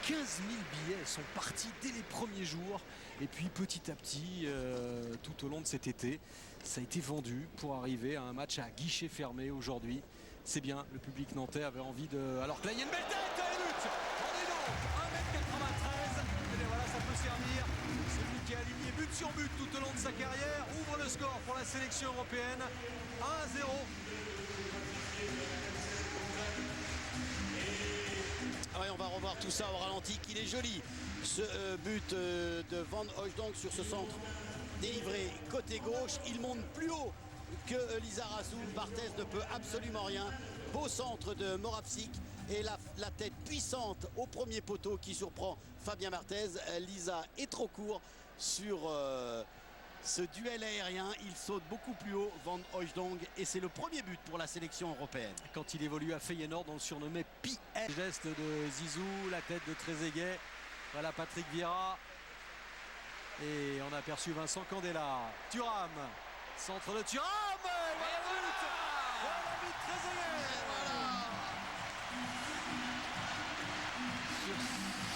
15 000 billets sont partis dès les premiers jours. Et puis petit à petit, tout au long de cet été, ça a été vendu pour arriver à un match à guichet fermé aujourd'hui. C'est bien, le public nantais avait envie de... Alors que là, il y a une belle tête et but. Oh dis donc, 1m93. Et bien voilà, ça peut servir. Celui qui a aligné but sur but tout au long de sa carrière ouvre le score pour la sélection européenne. 1-0. Ah ouais, on va revoir tout ça au ralenti. Qu'il est joli, ce but de Van Hooijdonk sur ce centre délivré côté gauche. Il monte plus haut que Lizarazu. Barthez ne peut absolument rien. Beau centre de Moravcik et la tête puissante au premier poteau qui surprend Fabien Barthez. Lisa est trop court sur ce duel aérien. Il saute beaucoup plus haut, Van Hooijdonk, et c'est le premier but pour la sélection européenne. Quand il évolue à Feyenoord, on le surnommait PL. Geste de Zizou, la tête de Trezeguet. Voilà Patrick Vieira. Et on a aperçu Vincent Candela. Thuram, centre de Thuram. Et voilà le but. Voilà le but de Trezeguet.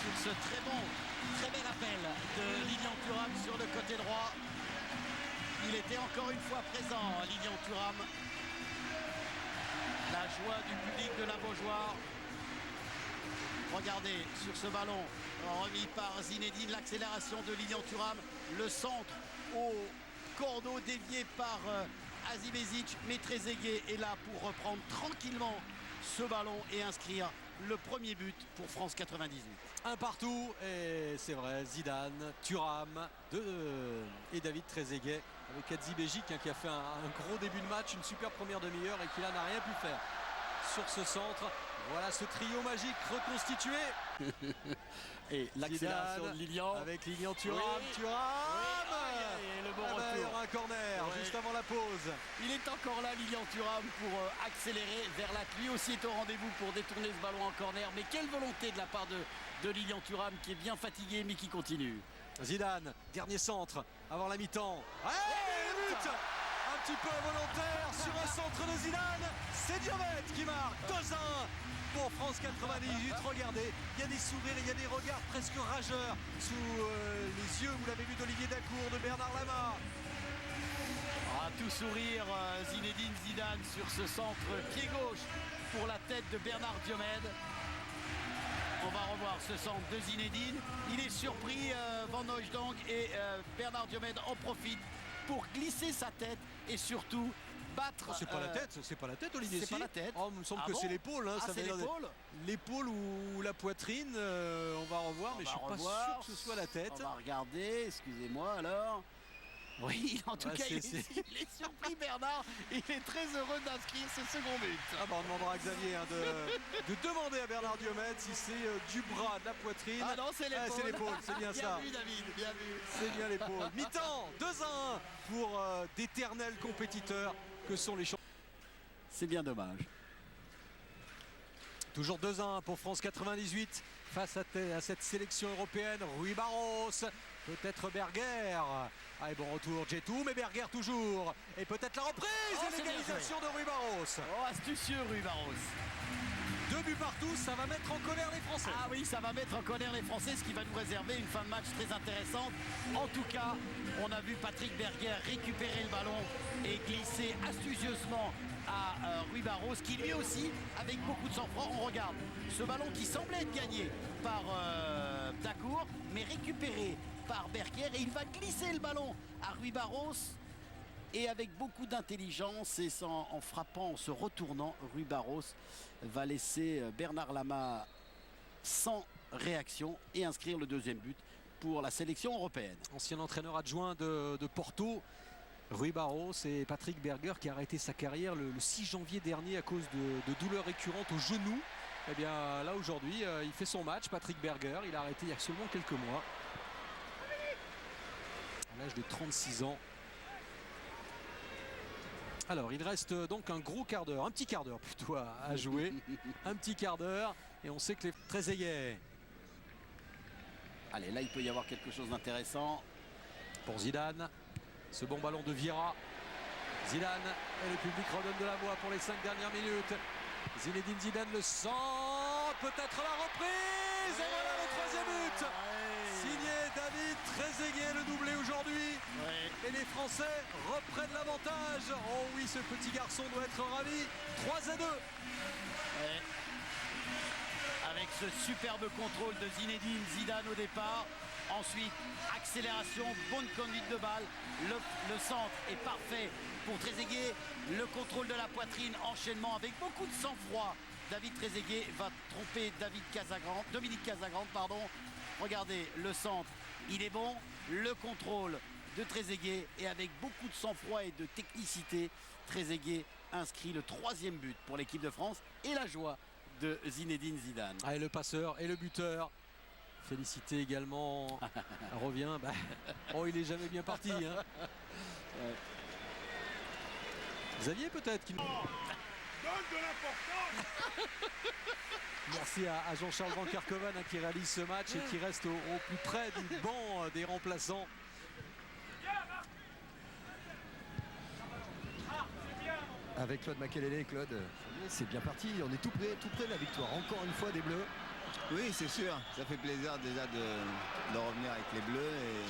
Sur ce très bel appel de Lilian Thuram sur le côté droit. Il était encore une fois présent, Lilian Thuram. La joie du public de la Beaujoire. Regardez sur ce ballon remis par Zinedine, l'accélération de Lilian Thuram, le centre au cordeau dévié par Azibezic, mais Trezeguet est là pour reprendre tranquillement ce ballon et inscrire le premier but pour France 98. Un partout, et c'est vrai, Zidane, Thuram et David Trezeguet avec Azibezic qui a fait un gros début de match, une super première demi-heure et qui là n'a rien pu faire sur ce centre. Voilà ce trio magique reconstitué. Et l'accélération de Lilian avec Lilian Thuram. Oui. Thuram et le bon retour. Il y aura un corner juste avant la pause. Il est encore là, Lilian Thuram, pour accélérer vers l'axe. Lui aussi est au rendez-vous pour détourner ce ballon en corner. Mais quelle volonté de la part de Lilian Thuram, qui est bien fatigué mais qui continue. Zidane, dernier centre avant la mi-temps. Ouais, but un petit peu involontaire sur un centre de Zidane. C'est Diomède qui marque 2-1 pour France 98. Regardez, il y a des sourires, il y a des regards presque rageurs sous les yeux, vous l'avez vu, d'Olivier Dacour, de Bernard Lama. Ah, tout sourire, Zinedine Zidane sur ce centre pied gauche pour la tête de Bernard Diomède. On va revoir ce centre de Zinedine. Il est surpris, Van Hooijdonk, et Bernard Diomède en profite pour glisser sa tête et surtout battre. Oh, c'est pas la tête, Olivier. C'est pas la tête. Oh, il me semble que c'est l'épaule. Hein, c'est l'épaule. L'épaule ou la poitrine. On va revoir, mais je suis pas sûr que ce soit la tête. On va regarder. Excusez-moi alors. Oui, en tout cas, il est surpris, Bernard. Il est très heureux d'inscrire ce second but. Ah bah on demandera à Xavier de demander à Bernard Diomède si c'est du bras, de la poitrine. Ah non, c'est l'épaule. C'est l'épaule, c'est bien ça. Bien vu, David, bien vu. C'est bien l'épaule. Mi-temps, 2-1 pour d'éternels compétiteurs que sont les champions. C'est bien dommage. Toujours 2-1 pour France 98 face à cette sélection européenne. Rui Barros, peut-être Berger. Allez, bon retour Djetou, mais Berger toujours. Et peut-être la reprise et l'égalisation de Rui Barros. Oh, astucieux Rui Barros. 2 buts partout, ça va mettre en colère les Français. Ah oui, ça va mettre en colère les Français, ce qui va nous réserver une fin de match très intéressante. En tout cas, on a vu Patrick Berger récupérer le ballon et glisser astucieusement à Rui Barros, qui lui aussi, avec beaucoup de sang-froid, on regarde ce ballon qui semblait être gagné par Dacour, mais récupéré par Berger, et il va glisser le ballon à Rui Barros. Et avec beaucoup d'intelligence et en frappant, en se retournant, Rui Barros va laisser Bernard Lama sans réaction et inscrire le deuxième but pour la sélection européenne. Ancien entraîneur adjoint de Porto, Rui Barros, et Patrick Berger qui a arrêté sa carrière le 6 janvier dernier à cause de douleurs récurrentes au genou. Eh bien là aujourd'hui, il fait son match, Patrick Berger. Il a arrêté il y a seulement quelques mois, à l'âge de 36 ans. Alors il reste donc un gros quart d'heure, un petit quart d'heure plutôt à jouer. Un petit quart d'heure, et on sait que les Trezeguet. Allez, là il peut y avoir quelque chose d'intéressant pour Zidane. Ce bon ballon de Vieira. Zidane, et le public redonne de la voix pour les 5 dernières minutes. Zinedine Zidane le sent, peut-être la reprise, et voilà le troisième. Français reprennent l'avantage. Oh oui, ce petit garçon doit être ravi. 3-2. Ouais. Avec ce superbe contrôle de Zinedine Zidane au départ. Ensuite, accélération, bonne conduite de balle. Le centre est parfait pour Trezeguet. Le contrôle de la poitrine, enchaînement avec beaucoup de sang-froid. David Trezeguet va tromper Dominique Casagrande, pardon. Regardez, le centre, il est bon. Le contrôle de Trezeguet et avec beaucoup de sang-froid et de technicité, Trezeguet inscrit le 3e but pour l'équipe de France et la joie de Zinedine Zidane. Ah, et le passeur et le buteur. Félicité également. Revient. Bah, oh, il est jamais bien parti. Hein. Ouais. Xavier peut-être qui nous... Donne de l'importance. Merci à Jean-Charles Van Kerkhoven qui réalise ce match et qui reste au plus près du banc des remplaçants. Avec Claude Makelele, Claude, c'est bien parti, on est tout près de la victoire, encore une fois des Bleus. Oui, c'est sûr, ça fait plaisir déjà de revenir avec les Bleus et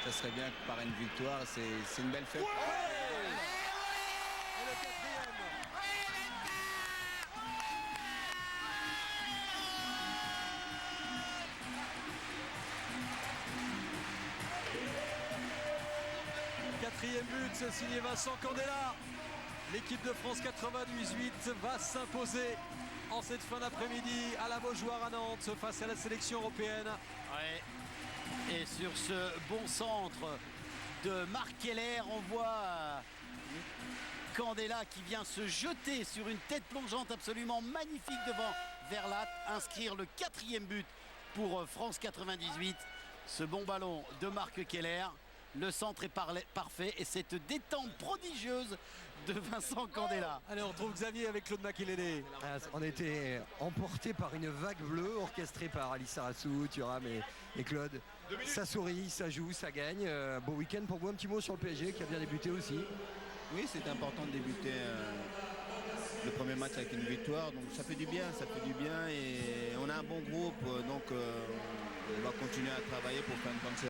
ça serait bien que par une victoire, c'est une belle fête. Ouais, et le 4e. Quatrième but, signé Vincent Candela. L'équipe de France 98 va s'imposer en cette fin d'après-midi à la Beaujoire à Nantes face à la sélection européenne. Ouais. Et sur ce bon centre de Marc Keller, on voit Candela qui vient se jeter sur une tête plongeante absolument magnifique devant Verlat, inscrire le 4e but pour France 98. Ce bon ballon de Marc Keller. Le centre est parfait et cette détente prodigieuse de Vincent Candela. Allez, on retrouve Xavier avec Claude Makelele. On a été emporté par une vague bleue orchestrée par Alice Sarassou, Thuram et Claude. Ça sourit, ça joue, ça gagne. Beau week-end pour vous, un petit mot sur le PSG qui a bien débuté aussi. Oui, c'est important de débuter le premier match avec une victoire, donc ça fait du bien et on a un bon groupe, donc on va continuer à travailler pour faire une bonne saison.